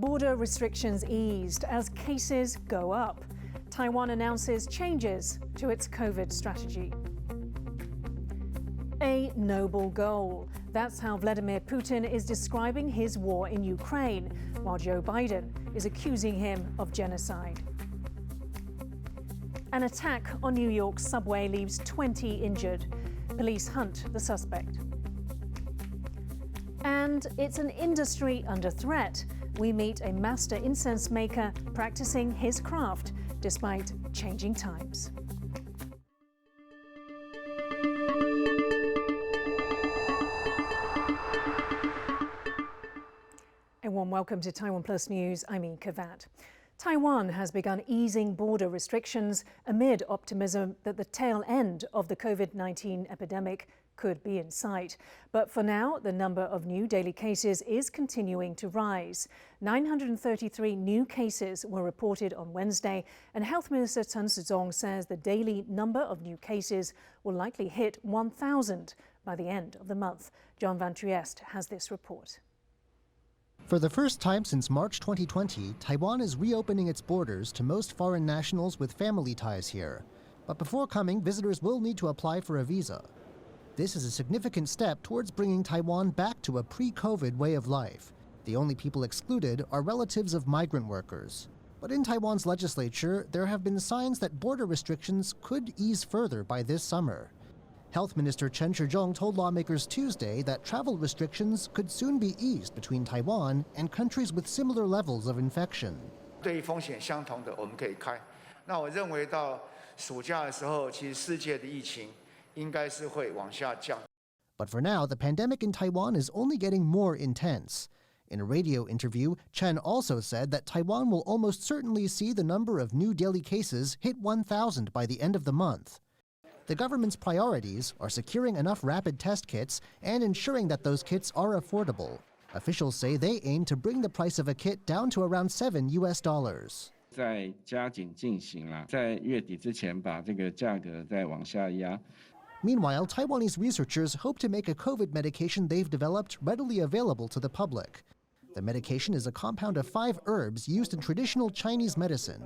Border restrictions eased as cases go up. Taiwan announces changes to its COVID strategy. A noble goal. That's how Vladimir Putin is describing his war in Ukraine, while Joe Biden is accusing him of genocide. An attack on New York's subway leaves 20 injured. Police hunt the suspect. And it's an industry under threat. We meet a master incense maker practicing his craft despite changing times. A warm welcome to TaiwanPlus News. I'm Yin Khvat. Taiwan has begun easing border restrictions amid optimism that the tail end of the COVID-19 epidemic could be in sight. But for now, the number of new daily cases is continuing to rise. 933 new cases were reported on Wednesday, and Health Minister Chen Shizong says the daily number of new cases will likely hit 1,000 by the end of the month. John Van Trieste has this report. For the first time since March 2020, Taiwan is reopening its borders to most foreign nationals with family ties here. But before coming, visitors will need to apply for a visa. This is a significant step towards bringing Taiwan back to a pre-COVID way of life. The only people excluded are relatives of migrant workers. But in Taiwan's legislature, there have been signs that border restrictions could ease further by this summer. Health Minister Chen Shizong told lawmakers Tuesday that travel restrictions could soon be eased between Taiwan and countries with similar levels of infection. 对于风险相同的，我们可以开。那我认为到暑假的时候，其实世界的疫情应该是会往下降。But for now, the pandemic in Taiwan is only getting more intense. In a radio interview, Chen also said that Taiwan will almost certainly see the number of new daily cases hit 1,000 by the end of the month. The government's priorities are securing enough rapid test kits and ensuring that those kits are affordable. Officials say they aim to bring the price of a kit down to around $7. 在加紧进行了，在月底之前把这个价格再往下压。 Meanwhile, Taiwanese researchers hope to make a COVID medication they've developed readily available to the public. The medication is a compound of 5 herbs used in traditional Chinese medicine.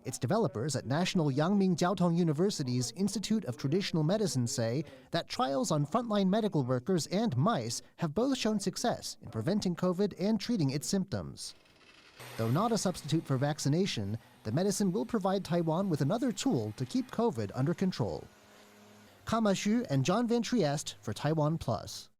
Its developers at National Yangming Jiaotong University's Institute of Traditional Medicine say that trials on frontline medical workers and mice have both shown success in preventing COVID and treating its symptoms. Though not a substitute for vaccination, the medicine will provide Taiwan with another tool to keep COVID under control. Kama Xu and John Van Trieste for TaiwanPlus.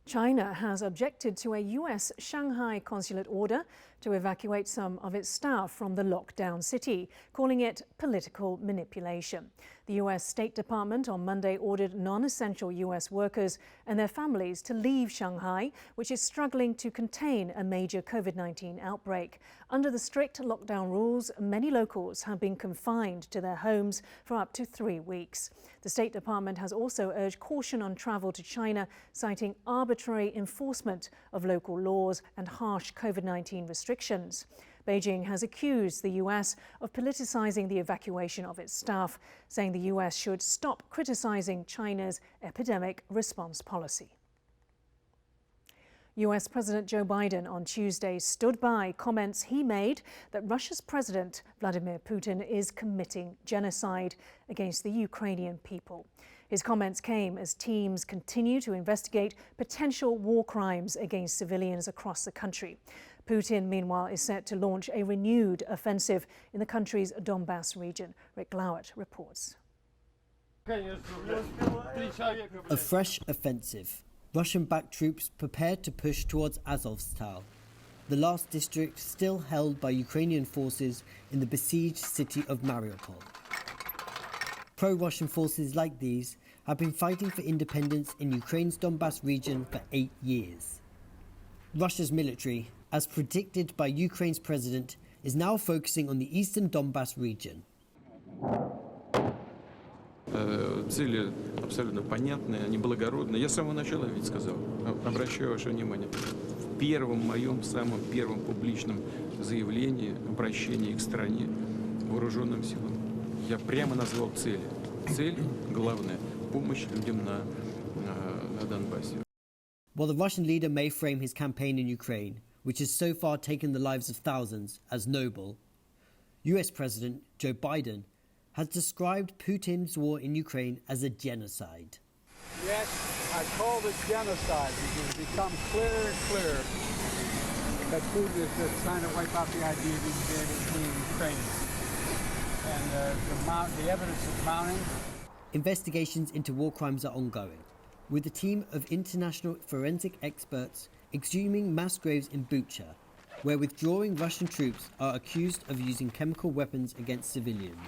China has objected to a U.S. Shanghai Consulate order to evacuate some of its staff from the lockdown city, calling it political manipulation. The U.S. State Department on Monday ordered non-essential U.S. workers and their families to leave Shanghai, which is struggling to contain a major COVID-19 outbreak. Under the strict lockdown rules, many locals have been confined to their homes for up to 3 weeks. The State Department has also urged caution on travel to China, citing arbitrary enforcement of local laws and harsh COVID-19 restrictions. Beijing has accused the U.S. of politicizing the evacuation of its staff, saying the U.S. should stop criticizing China's epidemic response policy. U.S. President Joe Biden on Tuesday stood by comments he made that Russia's President Vladimir Putin is committing genocide against the Ukrainian people. His comments came as teams continue to investigate potential war crimes against civilians across the country. Putin, meanwhile, is set to launch a renewed offensive in the country's Donbass region. Rick Glowett reports. A fresh offensive. Russian-backed troops prepared to push towards Azovstal, the last district still held by Ukrainian forces in the besieged city of Mariupol. Pro-Russian forces like these have been fighting for independence in Ukraine's Donbass region for 8 years. Russia's military, as predicted by Ukraine's president, is now focusing on the eastern Donbass region. Цели абсолютно понятные, они благородные. Я с самого начала ведь сказал, обращаю ваше внимание, в первом моем, самом первом публичном заявлении, обращении к стране, вооруженным силам, я прямо назвал цели. Цель главная – помощь людям на Донбассе. While the Russian leader may frame his campaign in Ukraine, which has so far taken the lives of thousands, as noble, US President Joe Biden has described Putin's war in Ukraine as a genocide. Yes, I call it genocide because it becomes clearer and clearer that Putin is just trying to wipe out the idea of even being able to clean Ukraine. And the evidence is mounting. Investigations into war crimes are ongoing, with a team of international forensic experts exhuming mass graves in Bucha, where withdrawing Russian troops are accused of using chemical weapons against civilians.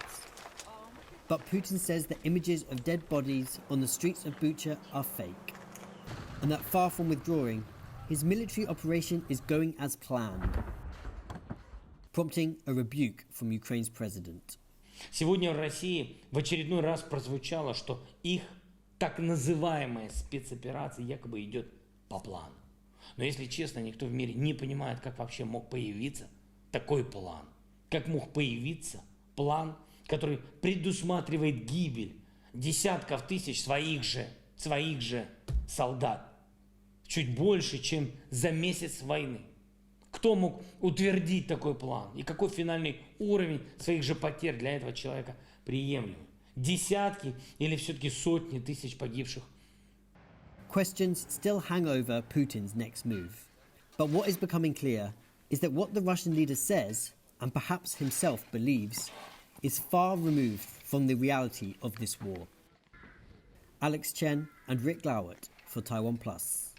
But Putin says the images of dead bodies on the streets of Bucha are fake, and that far from withdrawing, his military operation is going as planned, prompting a rebuke from Ukraine's president. Сегодня в России в очередной раз прозвучало, что их так называемая спецоперация якобы идет по плану. Но если честно, никто в мире не понимает, как вообще мог появиться такой план. Как мог появиться план, который предусматривает гибель десятков тысяч своих же солдат. Чуть больше, чем за месяц войны. Кто мог утвердить такой план? И какой финальный уровень своих же потерь для этого человека приемлемый? Десятки или все-таки сотни тысяч погибших? Questions still hang over Putin's next move. But what is becoming clear is that what the Russian leader says, and perhaps himself believes, is far removed from the reality of this war. Alex Chen and Rick Glowert for TaiwanPlus.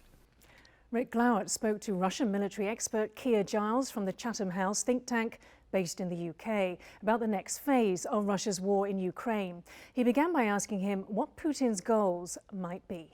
Rick Glowert spoke to Russian military expert Keir Giles from the Chatham House think tank based in the UK about the next phase of Russia's war in Ukraine. He began by asking him what Putin's goals might be.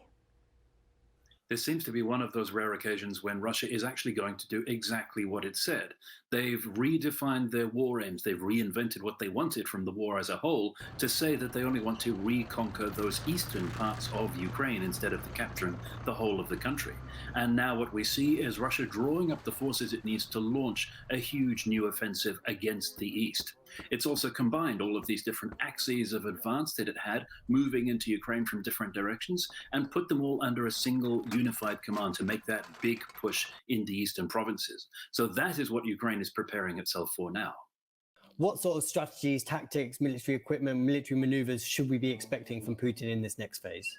This seems to be one of those rare occasions when Russia is actually going to do exactly what it said. They've redefined their war aims. They've reinvented what they wanted from the war as a whole to say that they only want to reconquer those eastern parts of Ukraine instead of capturing the whole of the country. And now what we see is Russia drawing up the forces it needs to launch a huge new offensive against the east. It's also combined all of these different axes of advance that it had moving into Ukraine from different directions and put them all under a single unified command to make that big push in the eastern provinces. So that is what Ukraine is preparing itself for now. What sort of strategies, tactics, military equipment, military maneuvers should we be expecting from Putin in this next phase?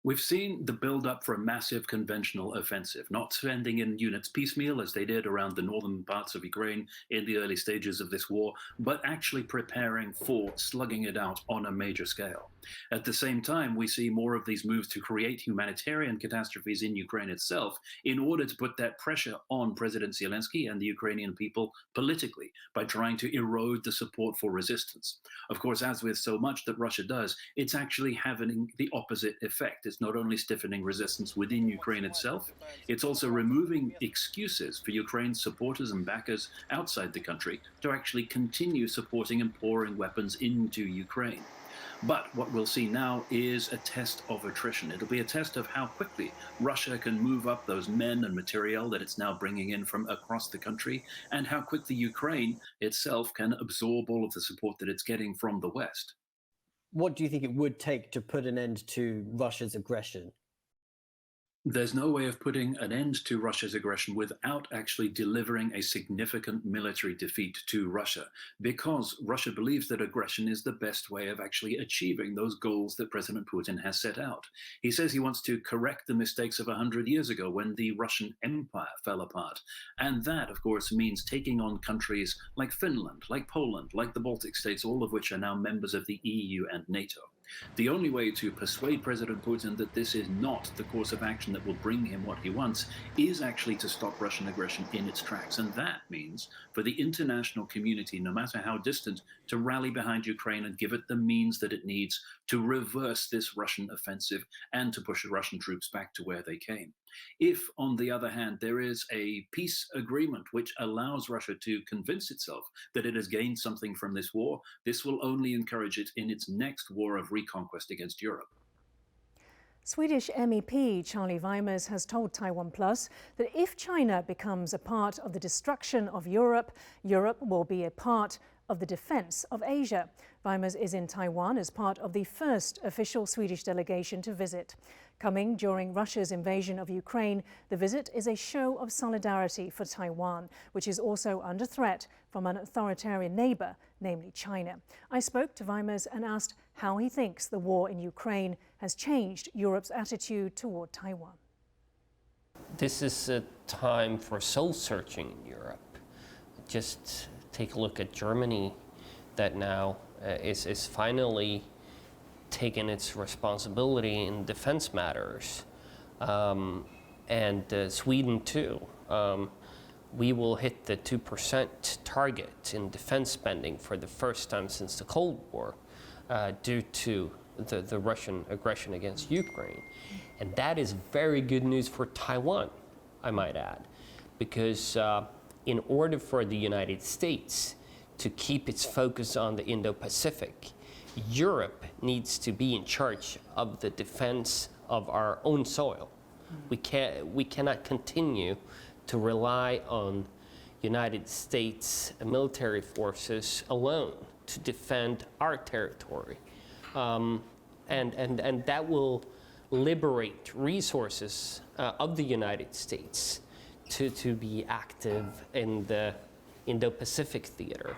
We've seen the build-up for a massive conventional offensive, not sending in units piecemeal as they did around the northern parts of Ukraine in the early stages of this war, but actually preparing for slugging it out on a major scale. At the same time, we see more of these moves to create humanitarian catastrophes in Ukraine itself in order to put that pressure on President Zelensky and the Ukrainian people politically by trying to erode the support for resistance. Of course, as with so much that Russia does, it's actually having the opposite effect. It's not only stiffening resistance within Ukraine itself, it's also removing excuses for Ukraine's supporters and backers outside the country to actually continue supporting and pouring weapons into Ukraine. But what we'll see now is a test of attrition. It'll be a test of how quickly Russia can move up those men and material that it's now bringing in from across the country, and how quickly Ukraine itself can absorb all of the support that it's getting from the West. What do you think it would take to put an end to Russia's aggression? There's no way of putting an end to Russia's aggression without actually delivering a significant military defeat to Russia, because Russia believes that aggression is the best way of actually achieving those goals that President Putin has set out. He says he wants to correct the mistakes of 100 years ago when the Russian Empire fell apart. And that, of course, means taking on countries like Finland, like Poland, like the Baltic states, all of which are now members of the EU and NATO. The only way to persuade President Putin that this is not the course of action that will bring him what he wants is actually to stop Russian aggression in its tracks. And that means for the international community, no matter how distant, to rally behind Ukraine and give it the means that it needs to reverse this Russian offensive and to push the Russian troops back to where they came. If, on the other hand, there is a peace agreement which allows Russia to convince itself that it has gained something from this war, this will only encourage it in its next war of reconquest against Europe. Swedish MEP Charlie Weimers has told TaiwanPlus that if China becomes a part of the destruction of Europe, Europe will be a part of the defence of Asia. Weimers is in Taiwan as part of the first official Swedish delegation to visit. Coming during Russia's invasion of Ukraine, the visit is a show of solidarity for Taiwan, which is also under threat from an authoritarian neighbour, namely China. I spoke to Weimers and asked how he thinks the war in Ukraine has changed Europe's attitude toward Taiwan. This is a time for soul-searching in Europe. Just take a look at Germany, that now is finally taking its responsibility in defense matters, and Sweden too. We will hit the 2% target in defense spending for the first time since the Cold War, due to the Russian aggression against Ukraine. And that is very good news for Taiwan, I might add, because in order for the United States to keep its focus on the Indo-Pacific, Europe needs to be in charge of the defense of our own soil. We cannot continue to rely on United States military forces alone to defend our territory. And that will liberate resources of the United States to be active in the Indo-Pacific theater.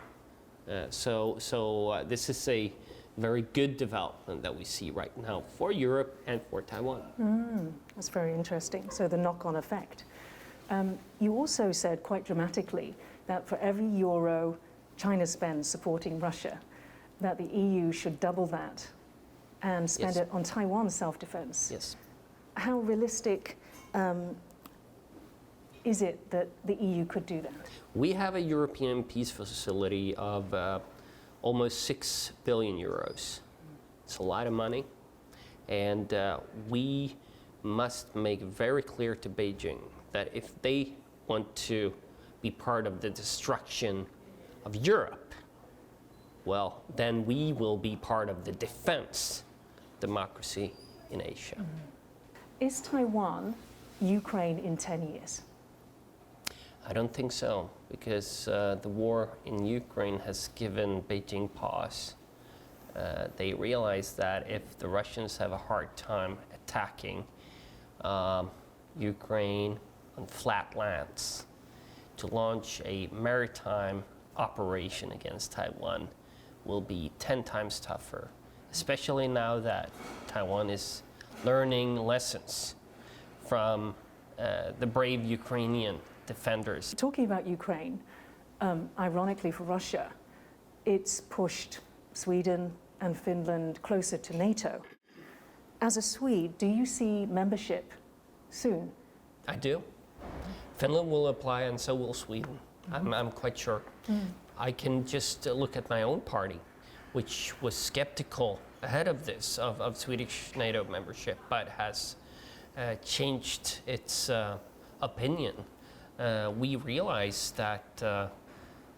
So this is a very good development that we see right now for Europe and for Taiwan. That's very interesting. So the knock-on effect. You also said quite dramatically that for every euro China spends supporting Russia, that the EU should double that and spend it on Taiwan's self-defense. Yes. How realistic is it that the EU could do that? We have a European peace facility of almost 6 billion euros. It's a lot of money, and we must make very clear to Beijing that if they want to be part of the destruction of Europe, well, then we will be part of the defense democracy in Asia. Is Taiwan Ukraine in 10 years? I don't think so, because the war in Ukraine has given Beijing pause. They realize that if the Russians have a hard time attacking Ukraine on flat lands, to launch a maritime operation against Taiwan will be 10 times tougher, especially now that Taiwan is learning lessons from the brave Ukrainian defenders. Talking about Ukraine, ironically for Russia, it's pushed Sweden and Finland closer to NATO. As a Swede, do you see membership soon? I do. Finland will apply, and so will Sweden. I'm quite sure. I can just look at my own party, which was skeptical ahead of this, of Swedish NATO membership, but has changed its opinion. We realize that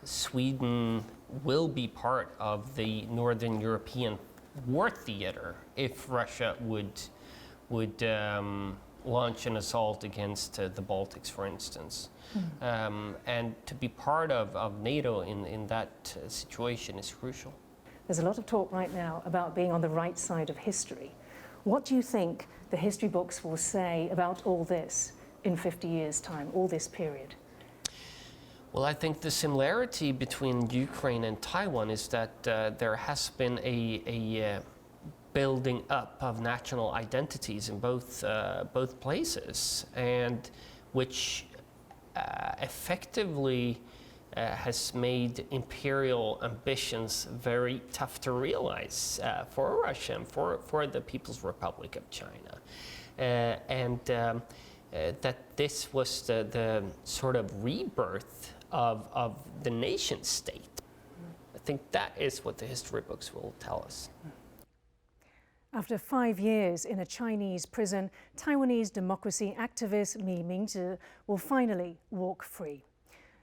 Sweden will be part of the Northern European war theater if Russia would launch an assault against the Baltics, for instance. And to be part of NATO in that situation is crucial. There's a lot of talk right now about being on the right side of history. What do you think the history books will say about all this in 50 years' time, all this period? Well, I think the similarity between Ukraine and Taiwan is that there has been a building up of national identities in both places, and which effectively has made imperial ambitions very tough to realize for Russia and for the People's Republic of China, and that this was the sort of rebirth of the nation state. I think that is what the history books will tell us. After 5 years in a Chinese prison, Taiwanese democracy activist Ming-che will finally walk free.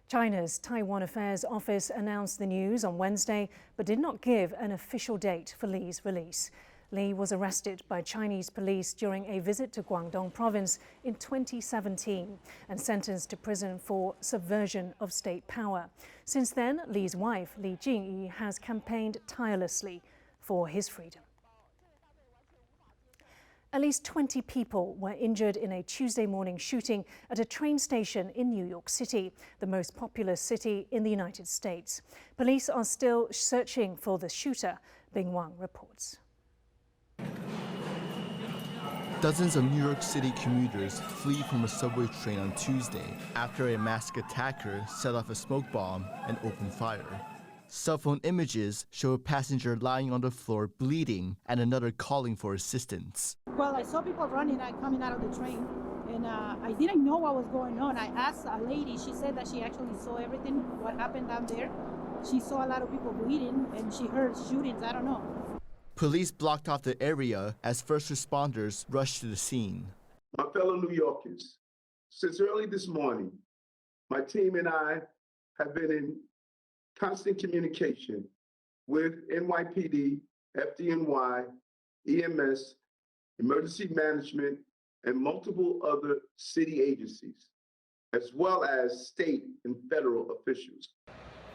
China's Taiwan Affairs Office announced the news on Wednesday, but did not give an official date for Li's release. Li was arrested by Chinese police during a visit to Guangdong province in 2017 and sentenced to prison for subversion of state power. Since then, Li's wife, Li Jingyi, has campaigned tirelessly for his freedom. At least 20 people were injured in a Tuesday morning shooting at a train station in New York City, the most populous city in the United States. Police are still searching for the shooter, Bing Wang reports. Dozens of New York City commuters flee from a subway train on Tuesday after a masked attacker set off a smoke bomb and opened fire. Cell phone images show a passenger lying on the floor bleeding and another calling for assistance. Well, I saw people running and coming out of the train, and I didn't know what was going on. I asked a lady, she said that she actually saw everything, what happened down there. She saw a lot of people bleeding, and she heard shootings, I don't know. Police blocked off the area as first responders rushed to the scene. My fellow New Yorkers, since early this morning, my team and I have been in constant communication with NYPD, FDNY, EMS, Emergency Management, and multiple other city agencies, as well as state and federal officials.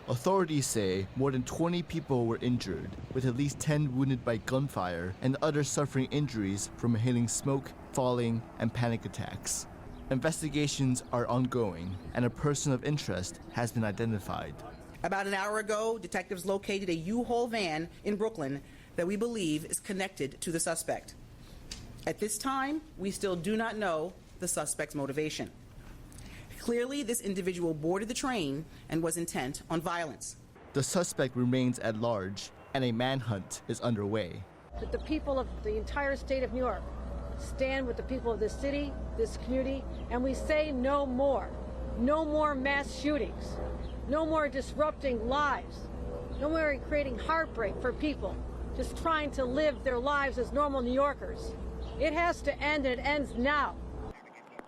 Authorities say more than 20 people were injured, with at least 10 wounded by gunfire and others suffering injuries from inhaling smoke, falling, and panic attacks. Investigations are ongoing, and a person of interest has been identified. About an hour ago, detectives located a U-Haul van in Brooklyn that we believe is connected to the suspect. At this time, we still do not know the suspect's motivation. Clearly, this individual boarded the train and was intent on violence. The suspect remains at large, and a manhunt is underway. That the people of the entire state of New York stand with the people of this city, this community, and we say no more. No more mass shootings. No more disrupting lives. No more creating heartbreak for people just trying to live their lives as normal New Yorkers. It has to end, and it ends now.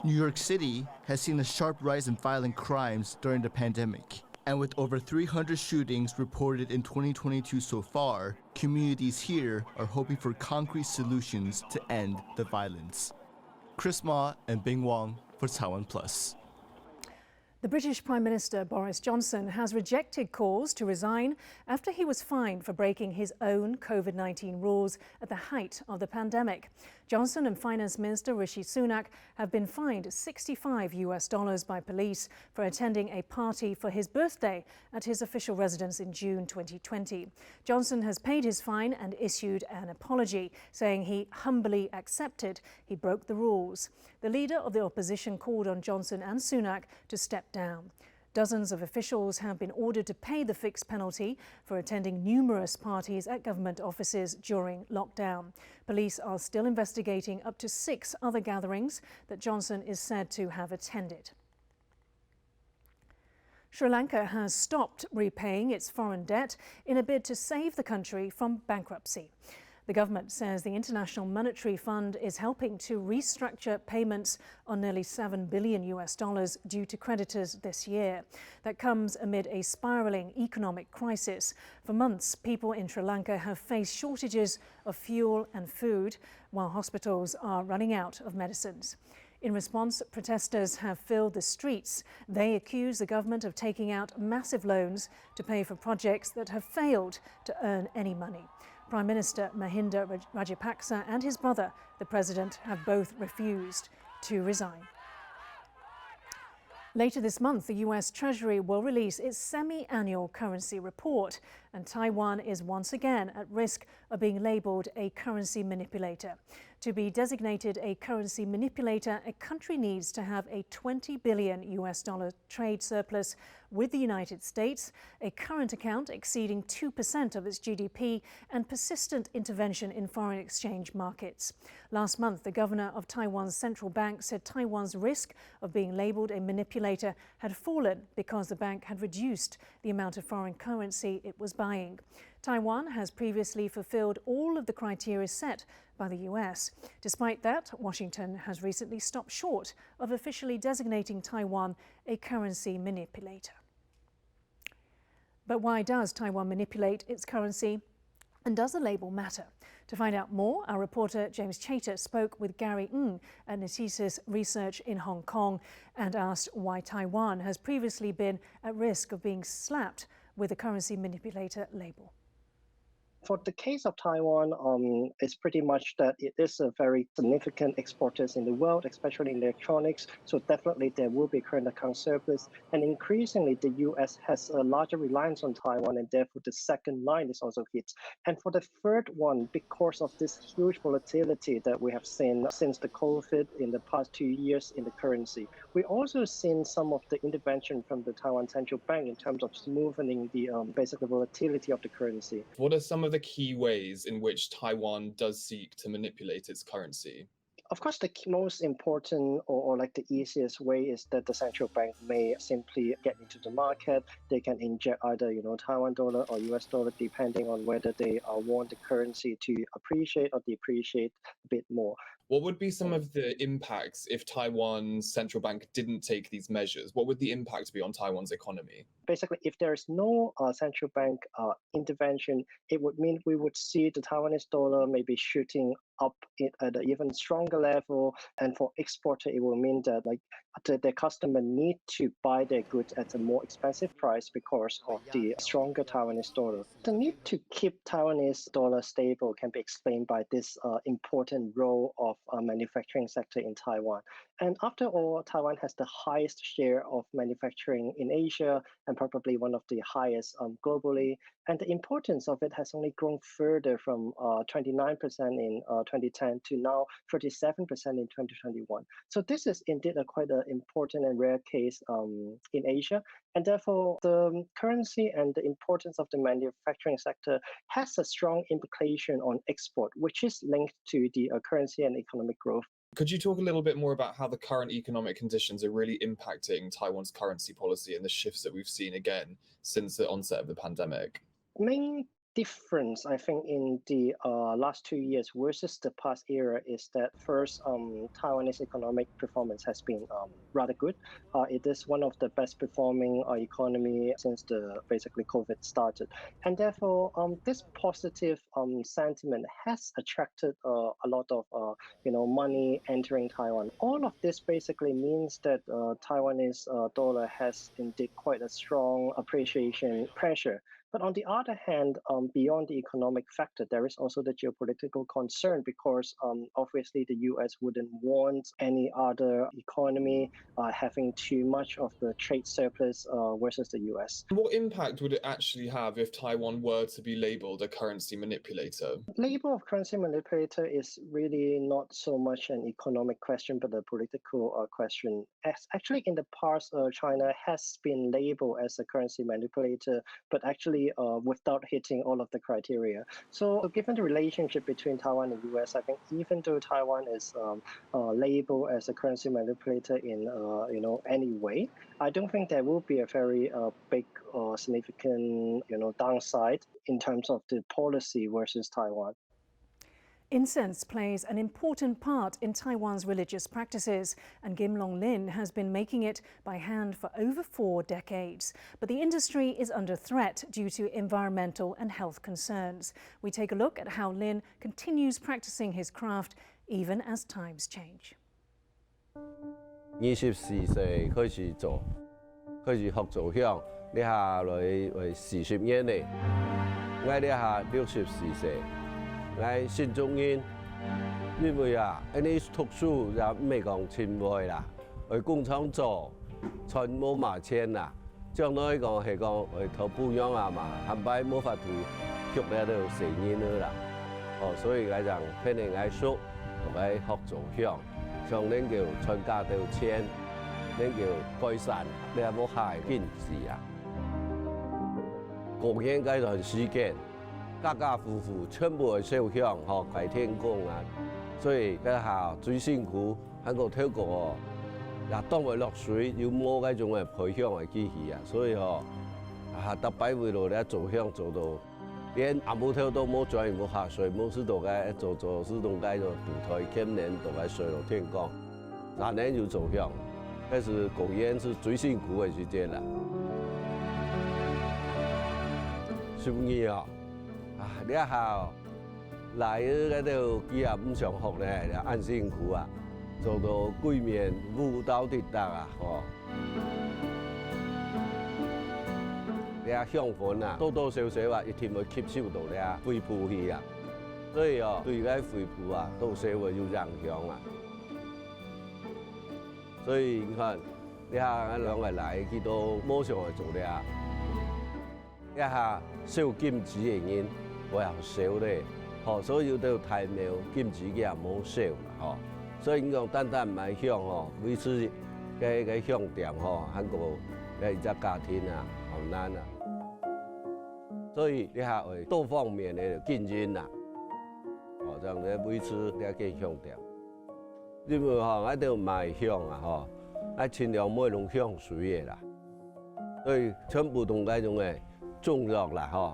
New York City has seen a sharp rise in violent crimes during the pandemic. And with over 300 shootings reported in 2022 so far, communities here are hoping for concrete solutions to end the violence. Chris Ma and Bing Wang for TaiwanPlus. The British Prime Minister Boris Johnson has rejected calls to resign after he was fined for breaking his own COVID-19 rules at the height of the pandemic. Johnson and Finance Minister Rishi Sunak have been fined $65 by police for attending a party for his birthday at his official residence in June 2020. Johnson has paid his fine and issued an apology, saying he humbly accepted he broke the rules. The leader of the opposition called on Johnson and Sunak to step down. Dozens of officials have been ordered to pay the fixed penalty for attending numerous parties at government offices during lockdown. Police are still investigating up to 6 other gatherings that Johnson is said to have attended. Sri Lanka has stopped repaying its foreign debt in a bid to save the country from bankruptcy. The government says the International Monetary Fund is helping to restructure payments on nearly $7 billion due to creditors this year. That comes amid a spiraling economic crisis. For months, people in Sri Lanka have faced shortages of fuel and food, while hospitals are running out of medicines. In response, protesters have filled the streets. They accuse the government of taking out massive loans to pay for projects that have failed to earn any money. Prime Minister Mahinda Rajapaksa and his brother, the president, have both refused to resign. Later this month, the US Treasury will release its semi-annual currency report, and Taiwan is once again at risk of being labelled a currency manipulator. To be designated a currency manipulator, a country needs to have a $20 billion trade surplus with the United States, a current account exceeding 2% of its GDP, and persistent intervention in foreign exchange markets. Last month, the governor of Taiwan's central bank said Taiwan's risk of being labelled a manipulator had fallen because the bank had reduced the amount of foreign currency it was buying. Taiwan has previously fulfilled all of the criteria set by the US. Despite that, Washington has recently stopped short of officially designating Taiwan a currency manipulator. But why does Taiwan manipulate its currency? And does the label matter? To find out more, our reporter James Chater spoke with Gary Ng at Natixis Research in Hong Kong and asked why Taiwan has previously been at risk of being slapped with a currency manipulator label. For the case of Taiwan, it's pretty much that it is a very significant exporter in the world, especially in electronics. So definitely there will be current account surplus. And increasingly, the US has a larger reliance on Taiwan, and therefore the second line is also hit. And for the third one, because of this huge volatility that we have seen since the COVID in the past 2 years in the currency, we also seen some of the intervention from the Taiwan Central Bank in terms of smoothing the basic volatility of the currency. What are some of the key ways in which Taiwan does seek to manipulate its currency? Of course, the most important or like the easiest way is that the central bank may simply get into the market. They can inject either Taiwan dollar or US dollar, depending on whether they want the currency to appreciate or depreciate a bit more. What would be some of the impacts if Taiwan's central bank didn't take these measures? What would the impact be on Taiwan's economy? Basically, if there is no central bank intervention, it would mean we would see the Taiwanese dollar maybe shooting up at an even stronger level. And for exporter, it will mean that the customer need to buy their goods at a more expensive price because of the stronger Taiwanese dollar. The need to keep Taiwanese dollar stable can be explained by this important role of manufacturing sector in Taiwan. And after all, Taiwan has the highest share of manufacturing in Asia and probably one of the highest globally. And the importance of it has only grown further from 29% in 2010 to now 37% in 2021. So this is indeed quite an important and rare case in Asia. And therefore, the currency and the importance of the manufacturing sector has a strong implication on export, which is linked to the currency and economic growth. Could you talk a little bit more about how the current economic conditions are really impacting Taiwan's currency policy and the shifts that we've seen again since the onset of the pandemic? Main difference, I think, in the last 2 years versus the past era is that first, Taiwanese economic performance has been rather good. It is one of the best performing economy since basically COVID started. And therefore, this positive sentiment has attracted a lot of money entering Taiwan. All of this basically means that Taiwanese dollar has indeed quite a strong appreciation pressure. But on the other hand, beyond the economic factor, there is also the geopolitical concern because obviously the US wouldn't want any other economy having too much of the trade surplus versus the US. What impact would it actually have if Taiwan were to be labeled a currency manipulator? Label of currency manipulator is really not so much an economic question, but a political question. Actually, in the past, China has been labeled as a currency manipulator, but actually without hitting all of the criteria. So given the relationship between Taiwan and US, I think even though Taiwan is labeled as a currency manipulator in any way, I don't think there will be a very big or significant downside in terms of the policy versus Taiwan. Incense plays an important part in Taiwan's religious practices, and Gimlong Lin has been making it by hand for over 4 decades. But the industry is under threat due to environmental and health concerns. We take a look at how Lin continues practicing his craft even as times change. 24歲開始做，開始學做香，呢下來為40年嚟，我呢下64歲。 我信中人，因為呢讀書就唔係講錢會啦，去工廠做，全冇賣錢啦。將來講係講去投保養嘛，冚唪唥冇法度學喺度4年啦。所以我就拼命藝術同佢學做香，像呢叫全家都錢，呢叫改善，你係冇害堅持啊。過年嗰段時間。 家家戶戶全部係燒香學跪天公啊，所以嗰下最辛苦喺個挑過，嗱當佢落水要摸嗰種嘅配香嘅機器啊，所以特別會度咧做香做到連阿冇挑都冇轉冇下水冇知道嘅做自動街就舞台今年都係水落天光，3年就做香，嗰是過年是最辛苦嘅時間啦。12年啊！ 呢一下来嗰度幾廿五上學咧，安辛苦啊，做到櫃面舞蹈跌得啊，嗬。你啊香粉啊，多多少少啊，一定會吸收到你啊肺部去啊，所以哦，對嗰啲肺部啊，多少會有影響啊。所以你看，你下兩個來佢都馬上去做咧啊，一下燒金紙嘅人，我又燒咧。哦，所以都太苗金子嘅也冇燒啦，嗬。所以講單單唔係香嗬，每次嘅香店嗬，韓國嘅一隻家庭啊，好難啊。所以你係會多方面嘅競爭啦，哦，就你每次你嘅香店，因為嗬喺度賣香啊，嗬，喺盡量唔用香水嘅啦，所以全部同嗰種嘅中藥啦，嗬。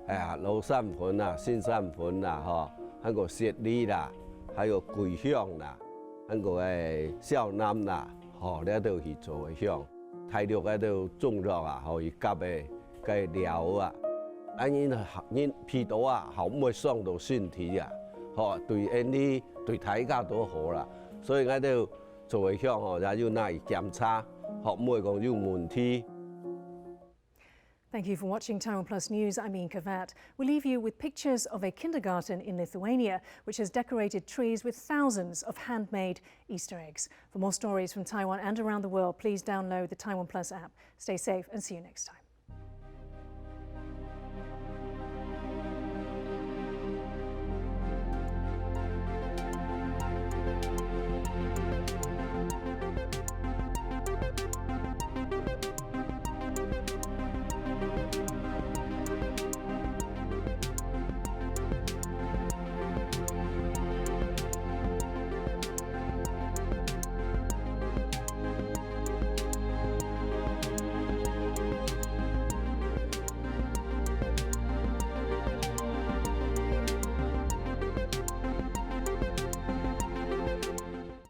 哎呀，老山粉啊、新山粉啊，哈，還有雪梨啦，還有桂香啦，還有小南啦，吼，你都去做嘅香，大陸喺度中藥啊，可以夾嘅料啊，因皮膚啊，好唔會傷到身體啊，吼，對你對大家都好啦，所以喺度做嘅香吼，也要拿嚟檢查，學唔會講有問題。Thank you for watching TaiwanPlus News. I'm Yin Khvat. We leave you with pictures of a kindergarten in Lithuania, which has decorated trees with thousands of handmade Easter eggs. For more stories from Taiwan and around the world, please download the TaiwanPlus app. Stay safe and see you next time.